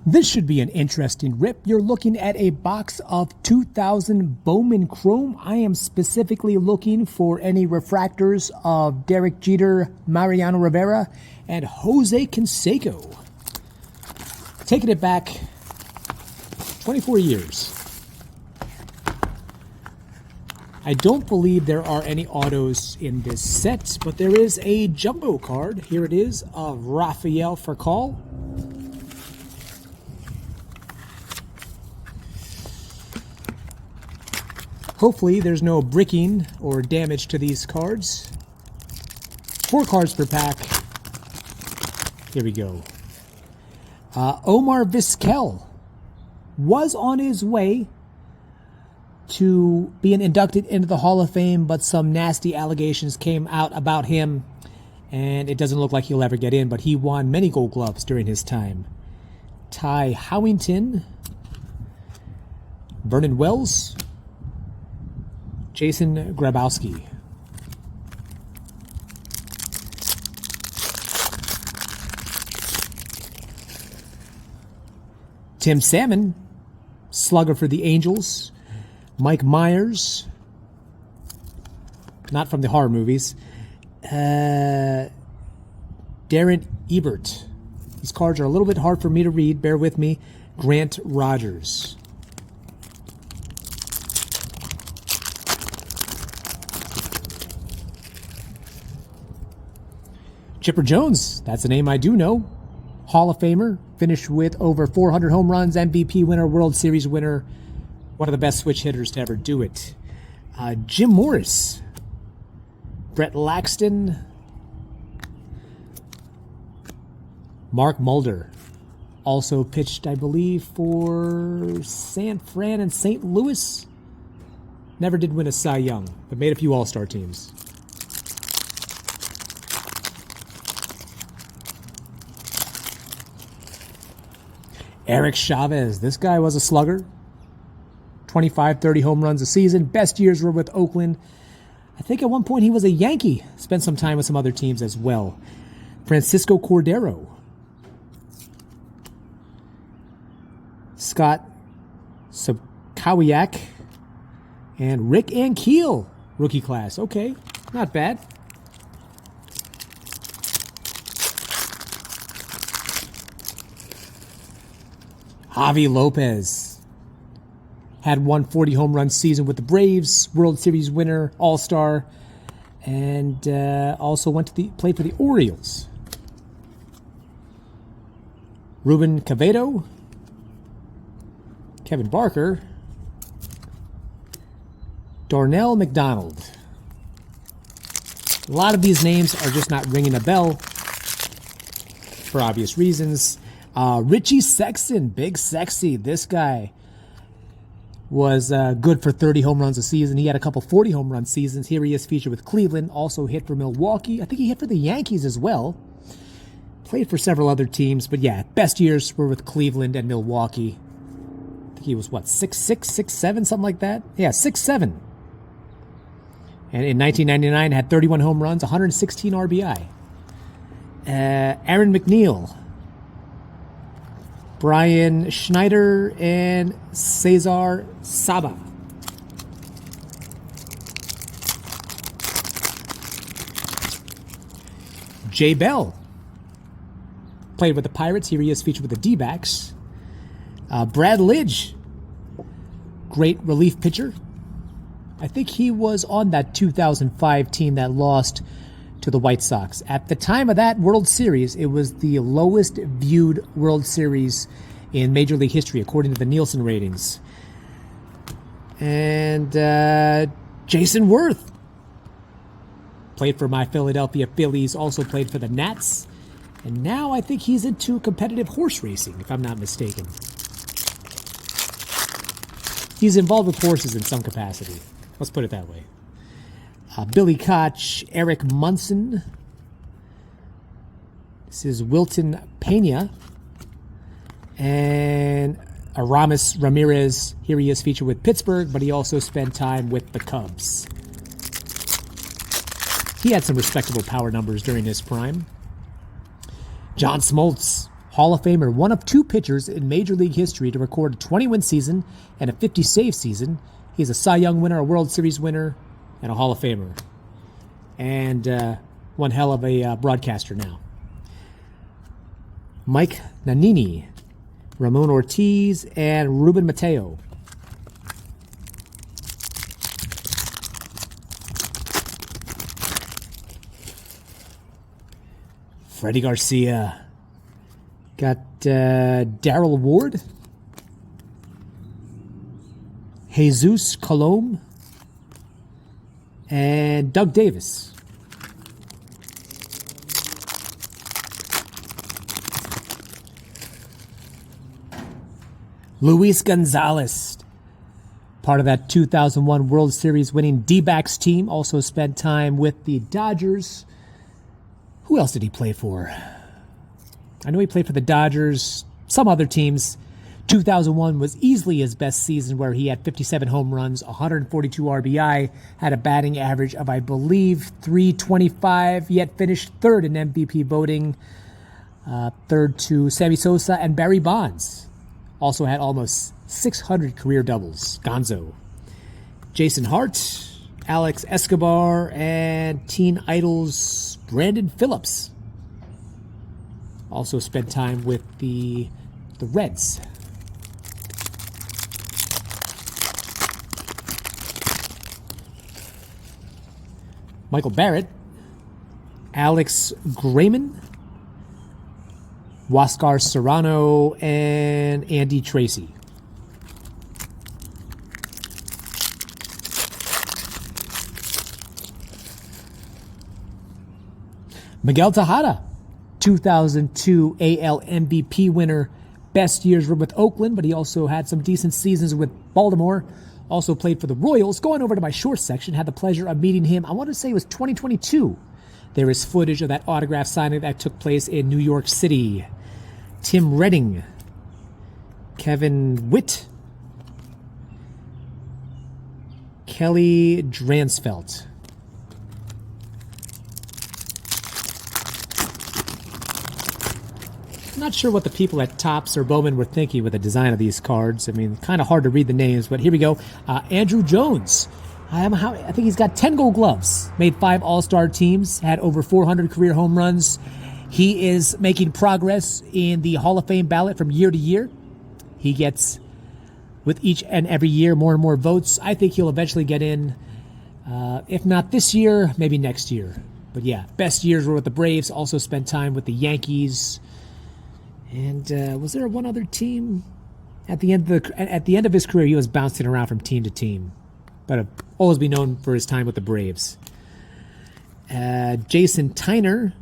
This should be an interesting rip. You're looking at a box of 2000 Bowman Chrome. I am specifically looking for any refractors of Derek Jeter, Mariano Rivera, and Jose Canseco. Taking it back 24 years. I don't believe there are any autos in this set, but there is a jumbo card. Here it is of Rafael Furcal. Hopefully there's no bricking or damage to these cards. 4 cards per pack. Here we go. Omar Vizquel was on his way to being inducted into the Hall of Fame, but some nasty allegations came out about him, and it doesn't look like he'll ever get in, but he won many Gold Gloves during his time. Ty Howington, Vernon Wells, Jason Grabowski. Tim Salmon, slugger for the Angels. Mike Myers, not from the horror movies. Darren Ebert. These cards are a little bit hard for me to read. Bear with me. Grant Rogers. Chipper Jones, that's a name I do know. Hall of Famer, finished with over 400 home runs, MVP winner, World Series winner, one of the best switch hitters to ever do it. Jim Morris, Brett Laxton, Mark Mulder, also pitched, I believe, for San Fran and St. Louis. Never did win a Cy Young, but made a few All-Star teams. Eric Chavez, this guy was a slugger. 25, 30 home runs a season. Best years were with Oakland. I think at one point he was a Yankee. Spent some time with some other teams as well. Francisco Cordero. Scott Subkowiak. And Rick Ankiel, rookie class. Okay, not bad. Javi Lopez had 140 home run season with the Braves, World Series winner, All-Star, and also played for the Orioles. Ruben Cavedo, Kevin Barker, Darnell McDonald. A lot of these names are just not ringing a bell for obvious reasons. Richie Sexton, Big Sexy. This guy was good for 30 home runs a season. He had a couple 40 home run seasons. Here he is featured with Cleveland. Also hit for Milwaukee. I think he hit for the Yankees as well. Played for several other teams. But yeah, best years were with Cleveland and Milwaukee. I think he was, what, 6'6", 6'7", something like that? Yeah, 6'7". And in 1999, had 31 home runs, 116 RBI. Aaron McNeil, Brian Schneider, and Cesar Saba. Jay Bell played with the Pirates. Here he is featured with the D-backs. Brad Lidge, great relief pitcher. I think he was on that 2005 team that lost to the White Sox. At the time of that World Series, it was the lowest viewed World Series in Major League history, according to the Nielsen ratings. And Jason Worth played for my Philadelphia Phillies, also played for the Nats, and now I think he's into competitive horse racing, if I'm not mistaken. He's involved with horses in some capacity. Let's put it that way. Billy Koch, Eric Munson. This is Wilton Pena. And Aramis Ramirez. Here he is featured with Pittsburgh, but he also spent time with the Cubs. He had some respectable power numbers during his prime. John Smoltz, Hall of Famer, one of 2 pitchers in Major League history to record a 20-win season and a 50-save season. He's a Cy Young winner, a World Series winner, and a Hall of Famer. And one hell of a broadcaster now. Mike Nannini, Ramon Ortiz, and Ruben Mateo. Freddie Garcia. Got Darrell Ward. Jesus Colomb. And Doug Davis. Luis Gonzalez, part of that 2001 World Series winning D-backs team, also spent time with the Dodgers. Who else did he play for? I know he played for the Dodgers, some other teams. 2001 was easily his best season, where he had 57 home runs, 142 RBI, had a batting average of, I believe, .325, yet finished third in MVP voting, third to Sammy Sosa and Barry Bonds. Also had almost 600 career doubles. Gonzo. Jason Hart, Alex Escobar, and Teen Idol's Brandon Phillips. Also spent time with the Reds. Michael Barrett, Alex Grayman, Huáscar Serrano, and Andy Tracy. Miguel Tejada, 2002 AL MVP winner. Best years were with Oakland, but he also had some decent seasons with Baltimore. Also played for the Royals. Going over to my short section, had the pleasure of meeting him. I want to say it was 2022. There is footage of that autograph signing that took place in New York City. Tim Redding, Kevin Witt, Kelly Dransfeld. Not sure what the people at Topps or Bowman were thinking with the design of these cards. I mean, kind of hard to read the names, but here we go. Andrew Jones. I think he's got 10 gold gloves, made 5 all-star teams, had over 400 career home runs. He is making progress in the Hall of Fame ballot from year to year. He gets, with each and every year, more and more votes. I think he'll eventually get in, if not this year, maybe next year. But yeah, best years were with the Braves, also spent time with the Yankees. And was there one other team? At the end of his career, he was bouncing around from team to team. But he'll always be known for his time with the Braves. Jason Tyner,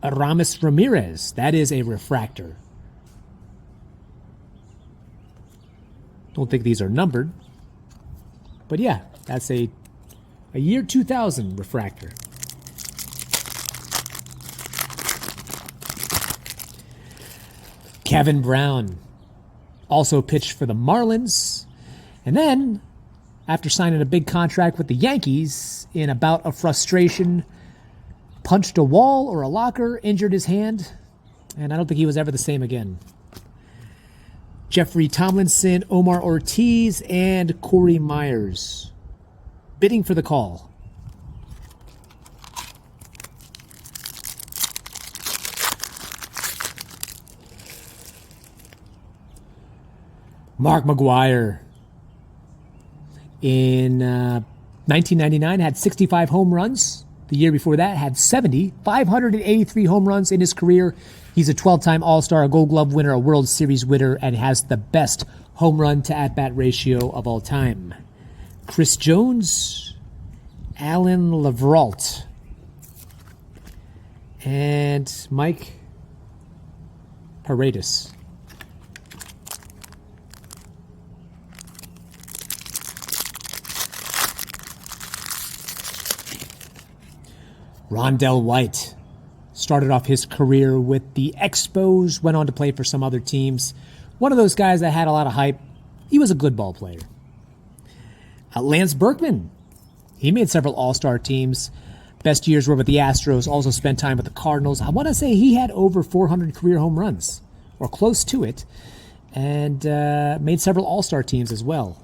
Aramis Ramirez. That is a refractor. Don't think these are numbered. But yeah, that's a year 2000 refractor. Kevin Brown also pitched for the Marlins. And then, after signing a big contract with the Yankees, in a bout of frustration, punched a wall or a locker, injured his hand, and I don't think he was ever the same again. Jeffrey Tomlinson, Omar Ortiz, and Corey Myers. Bidding for the call. Mark McGwire. In 1999, had 65 home runs. The year before that, had 70, 583 home runs in his career. He's a 12-time All-Star, a Gold Glove winner, a World Series winner, and has the best home run to at-bat ratio of all time. Chris Jones, Alan Leveralt, and Mike Paredes. Rondell White started off his career with the Expos, went on to play for some other teams. One of those guys that had a lot of hype. He was a good ball player. Lance Berkman. He made several all-star teams. Best years were with the Astros, also spent time with the Cardinals. I want to say he had over 400 career home runs. or close to it, and made several All-Star teams as well.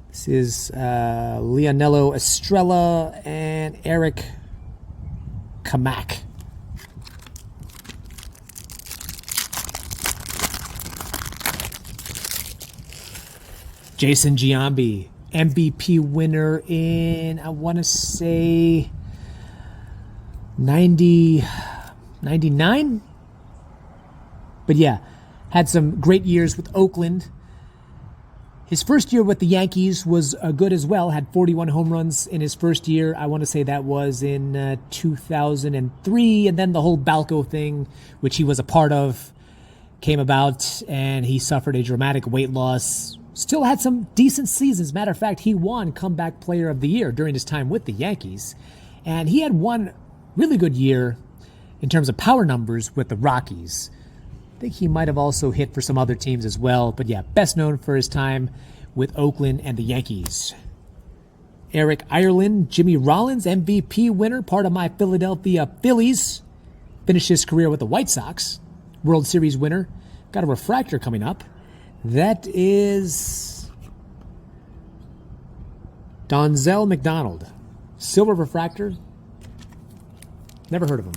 This is Leonello Estrella and Eric Kamak. Jason Giambi, MVP winner in, I want to say, 99? But yeah, had some great years with Oakland. His first year with the Yankees was good as well. Had 41 home runs in his first year. I want to say that was in 2003. And then the whole Balco thing, which he was a part of, came about, and he suffered a dramatic weight loss. Still had some decent seasons. Matter of fact, he won Comeback Player of the Year during his time with the Yankees. And he had one really good year in terms of power numbers with the Rockies. I think he might have also hit for some other teams as well. But yeah, best known for his time with Oakland and the Yankees. Eric Ireland, Jimmy Rollins, MVP winner, part of my Philadelphia Phillies. Finished his career with the White Sox. World Series winner. Got a refractor coming up. That is Donzel McDonald. Silver refractor. Never heard of him.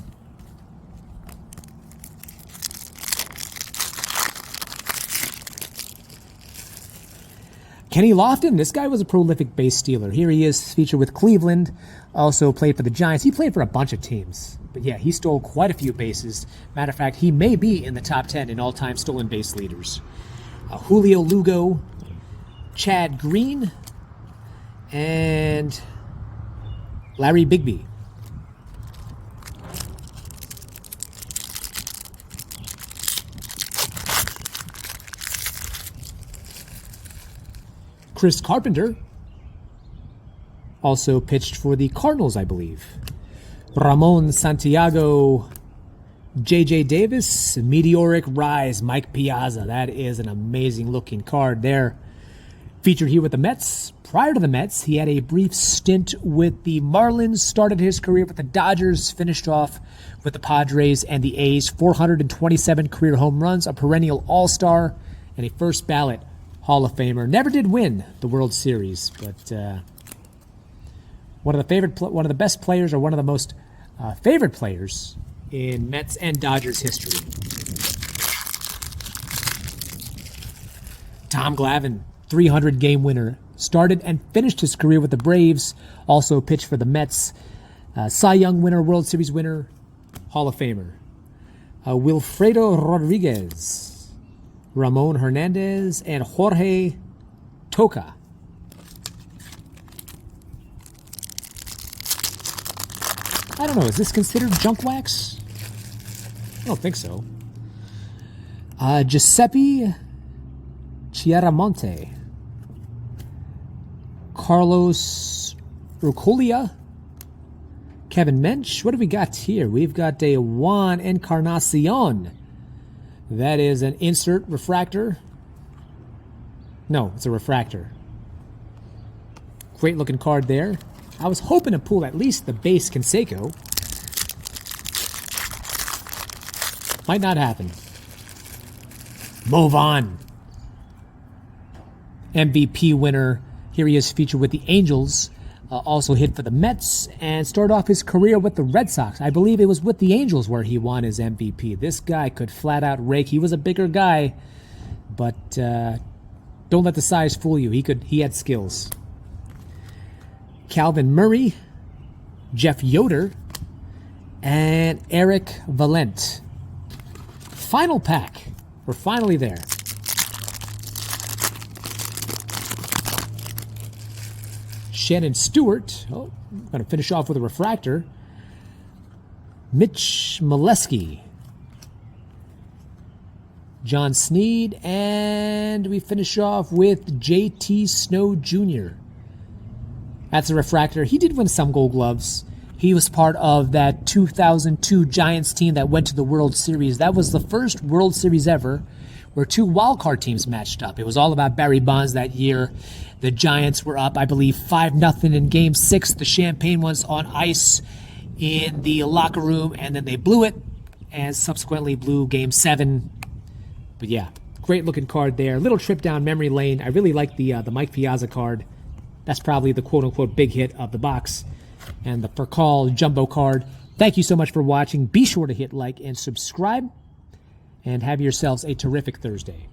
Kenny Lofton, this guy was a prolific base stealer. Here he is, featured with Cleveland. Also played for the Giants. He played for a bunch of teams. But yeah, he stole quite a few bases. Matter of fact, he may be in the top 10 in all-time stolen base leaders. Julio Lugo, Chad Green, and Larry Bigby. Chris Carpenter also pitched for the Cardinals, I believe. Ramon Santiago, J.J. Davis, Meteoric Rise, Mike Piazza. That is an amazing-looking card there. Featured here with the Mets. Prior to the Mets, he had a brief stint with the Marlins, started his career with the Dodgers, finished off with the Padres and the A's. 427 career home runs, a perennial All-Star, and a first-ballot Hall of Famer. Never did win the World Series, but one of the best players, or one of the most favorite players in Mets and Dodgers history. Tom Glavine, 300 game winner, started and finished his career with the Braves, also pitched for the Mets. Cy Young winner, World Series winner, Hall of Famer. Wilfredo Rodriguez, Ramon Hernandez, and Jorge Toca. I don't know, is this considered junk wax? I don't think so. Giuseppe Chiaramonte, Carlos Urquilia, Kevin Mensch. What do we got here? We've got a Juan Encarnacion. That is an insert refractor. No, it's a refractor. Great looking card there. I was hoping to pull at least the base Canseco. Might not happen. Move on. MVP winner. Here he is, featured with the Angels. Also hit for the Mets and started off his career with the Red Sox. I believe it was with the Angels where he won his MVP. This guy could flat out rake. He was a bigger guy, but don't let the size fool you. He had skills. Calvin Murray, Jeff Yoder, and Eric Valent. Final pack. We're finally there. Shannon Stewart. Oh, I'm going to finish off with a refractor. Mitch Molesky. John Sneed. And we finish off with J.T. Snow Jr. That's a refractor. He did win some Gold Gloves. He was part of that 2002 Giants team that went to the World Series. That was the first World Series ever where two wildcard teams matched up. It was all about Barry Bonds that year. The Giants were up, I believe, 5-0 in Game 6. The champagne was on ice in the locker room, and then they blew it, and subsequently blue Game 7. But yeah, great looking card there. Little trip down memory lane. I really like the Mike Piazza card. That's probably the quote-unquote big hit of the box. And the Percal Jumbo card. Thank you so much for watching. Be sure to hit like and subscribe. And have yourselves a terrific Thursday.